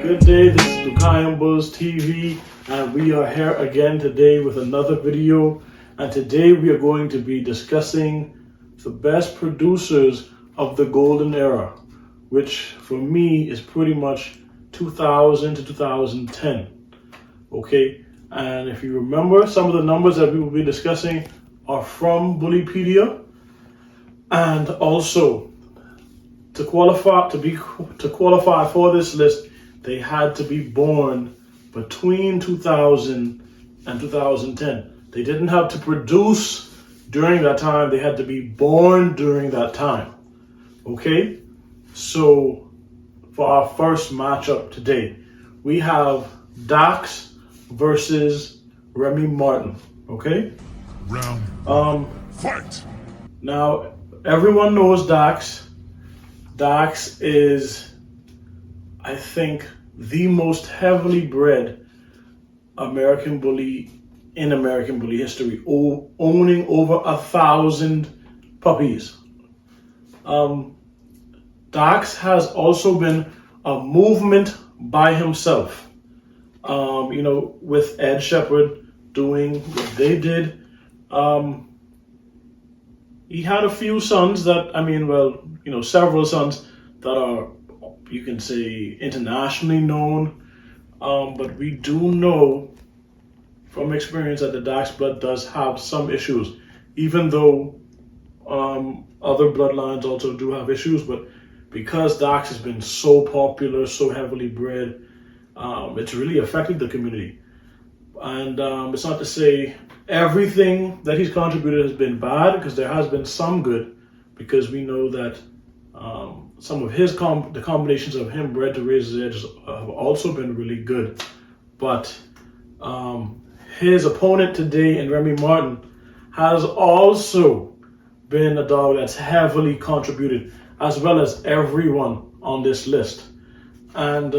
Good day, this is Dukayam Bulls TV, and we are here again today with another video. And today we are going to be discussing the best producers of the golden era, which for me is pretty much 2000 to 2010. Okay, and if you remember, some of the numbers that we will be discussing are from Bullypedia, and also to qualify for this list, they had to be born between 2000 and 2010. They didn't have to produce during that time, they had to be born during that time. Okay? So for our first matchup today, we have Dax versus Remy Martin. Okay? Round fight. Now everyone knows Dax. Dax is, I think, the most heavily bred American bully in American bully history, owning over 1,000 puppies. Dax has also been a movement by himself. With Ed Shepherd doing what they did. He had a few sons several sons that are, you can say, internationally known. But we do know from experience that the Dax blood does have some issues, even though other bloodlines also do have issues. But because Dax has been so popular, so heavily bred, it's really affected the community. And it's not to say everything that he's contributed has been bad, because there has been some good, because we know that some of the combinations of him bred to Razor's Edge have also been really good. But his opponent today in Remy Martin has also been a dog that's heavily contributed, as well as everyone on this list. And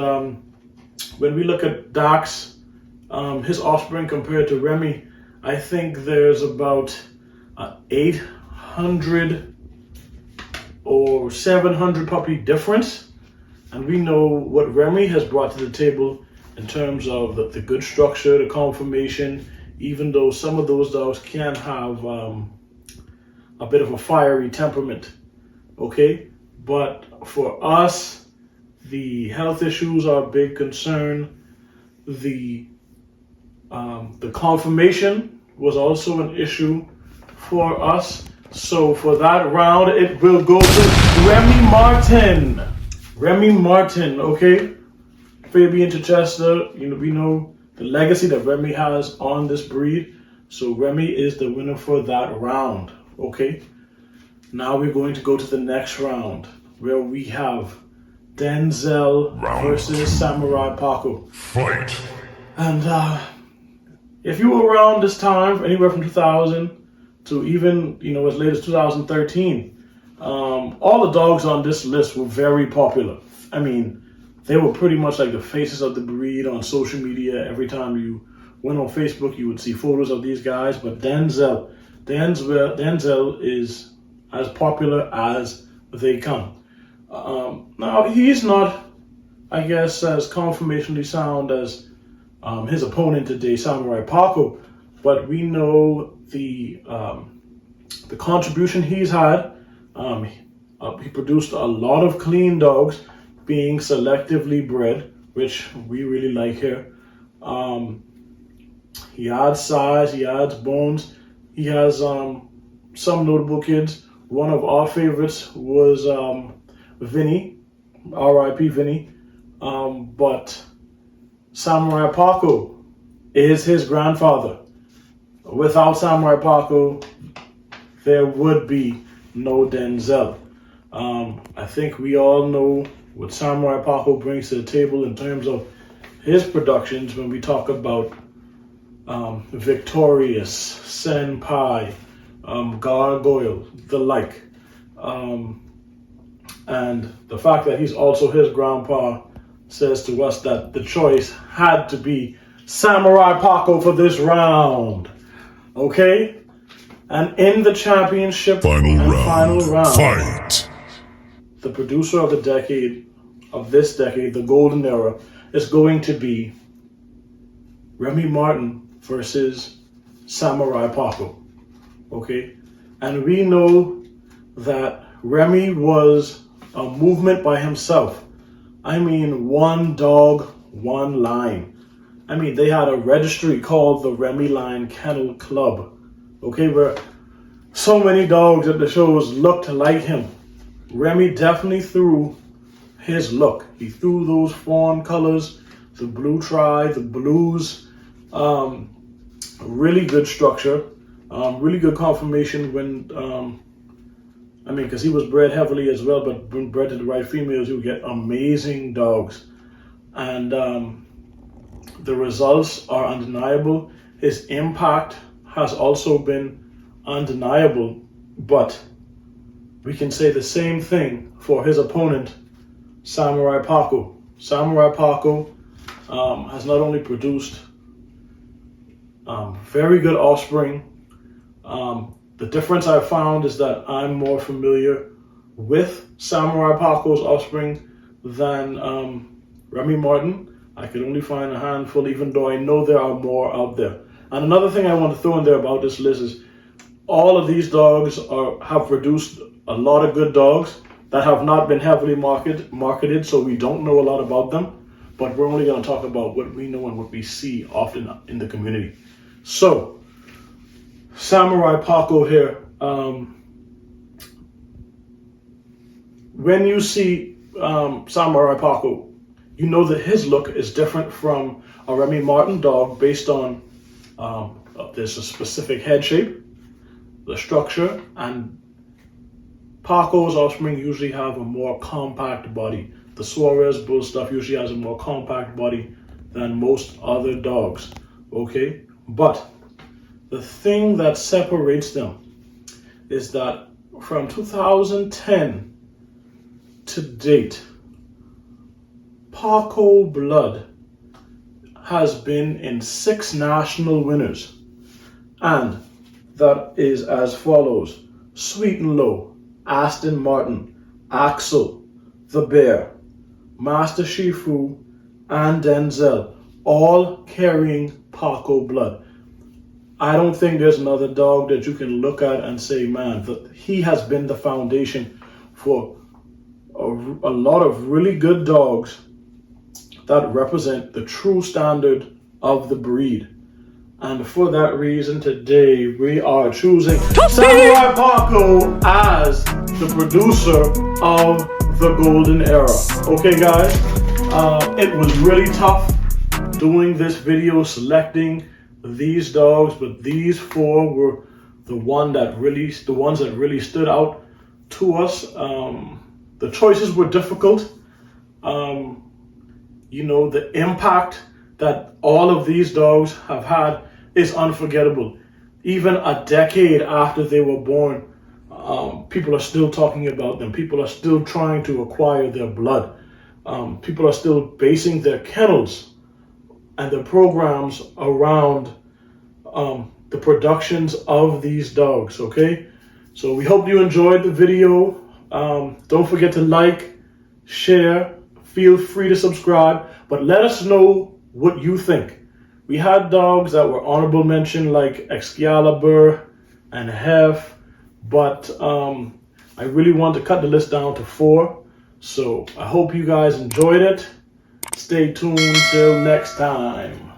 when we look at Dax, his offspring compared to Remy, I think there's about 800 or 700 puppy difference. And we know what Remy has brought to the table in terms of the good structure, the conformation, even though some of those dogs can have a bit of a fiery temperament. Okay? But for us, the health issues are a big concern. The conformation was also an issue for us. So for that round, it will go to Remy Martin. Remy Martin, okay? Fabian Chichester, we know the legacy that Remy has on this breed. So Remy is the winner for that round, okay? Now we're going to go to the next round, where we have Denzel versus Samurai Paco. Fight. And if you were around this time, anywhere from 2000 to even as late as 2013, all the dogs on this list were very popular. I mean, they were pretty much like the faces of the breed on social media. Every time you went on Facebook, you would see photos of these guys. But Denzel is as popular as they come. Now, he's not, I guess, as conformationally sound as his opponent today, Samurai Paco, but we know the contribution he's had. He produced a lot of clean dogs, being selectively bred, which we really like here. He adds size, he adds bones. He has some notable kids. One of our favorites was Vinny, R.I.P. Vinny. But Samurai Paco is his grandfather. Without Samurai Paco, there would be no Denzel. I think we all know what Samurai Paco brings to the table in terms of his productions when we talk about Victorious, Senpai, Gargoyle, the like. And the fact that he's also his grandpa says to us that the choice had to be Samurai Paco for this round. Okay? And in the championship final round, fight. The producer of the decade, of this decade, the golden era, is going to be Remy Martin versus Samurai Paco. Okay? And we know that Remy was a movement by himself. I mean, one dog, one line. I mean, they had a registry called the Remy Line Kennel Club. Okay, where so many dogs at the shows looked like him. Remy definitely threw his look. He threw those fawn colors, the blue tri, the blues, really good structure, really good conformation when, because he was bred heavily as well, but when bred to the right females, you would get amazing dogs. And the results are undeniable. His impact has also been undeniable, but we can say the same thing for his opponent, Samurai Paco. Samurai Paco has not only produced very good offspring. The difference I found is that I'm more familiar with Samurai Paco's offspring than Remy Martin. I could only find a handful, even though I know there are more out there. And another thing I want to throw in there about this list is all of these dogs have produced a lot of good dogs that have not been heavily marketed, so we don't know a lot about them. But we're only going to talk about what we know and what we see often in the community. So, Samurai Paco here. When you see Samurai Paco, you know that his look is different from a Remy Martin dog based on there's a specific head shape, the structure, and Paco's offspring usually have a more compact body. The Suarez bull stuff usually has a more compact body than most other dogs. Okay, but the thing that separates them is that from 2010 to date, Paco blood has been in 6 national winners, and that is as follows: Sweet and Low, Aston Martin, Axel, The Bear, Master Shifu, and Denzel, all carrying Paco blood. I don't think there's another dog that you can look at and say, man, he has been the foundation for a lot of really good dogs that represent the true standard of the breed. And for that reason, today we are choosing Samurai Paco as the producer of the Golden Era. Okay, guys, it was really tough doing this video, selecting these dogs, but these 4 were the ones that really stood out to us. The choices were difficult. The impact that all of these dogs have had is unforgettable. Even a decade after they were born, people are still talking about them. People are still trying to acquire their blood. People are still basing their kennels and their programs around the productions of these dogs, okay? So we hope you enjoyed the video. Don't forget to like, share, feel free to subscribe, but let us know what you think. We had dogs that were honorable mention like Excalibur and Hef, but I really want to cut the list down to 4. So I hope you guys enjoyed it. Stay tuned till next time.